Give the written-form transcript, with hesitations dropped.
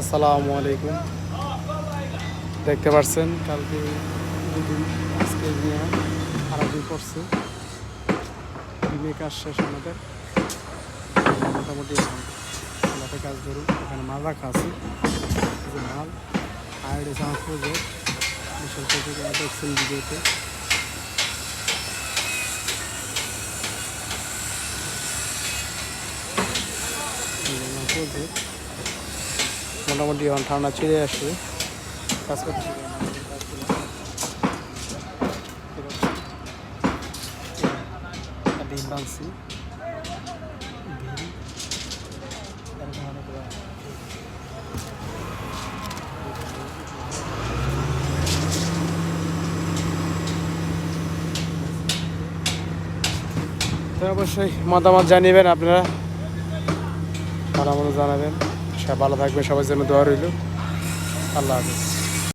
আসসালামু আলাইকুম। দেখতে পাচ্ছেন কালকে দুদিন, আজকে নিয়ে আরেকদিন পড়ছে। দিনে কাজ শেষ আমাদের মোটামুটি খেলাতে কাজ ধরুন। এখানে মাল রাখা আছে, যে মাল হায়ার এসে আমার প্রজেক্ট বিশাল প্রজেক্ট দেখছেন ভিডিওতে। প্রজেক্ট মোটামুটি এখন ঠান্ডা ছেড়ে আসে, কাজ করছে। ডিম বানছি তো অবশ্যই মতামত জানিবেন আপনারা, ভালো মতো জানাবেন। সব ভালো থাকবে, সবার জন্য দোয়া রইল। আল্লাহ হাফেজ।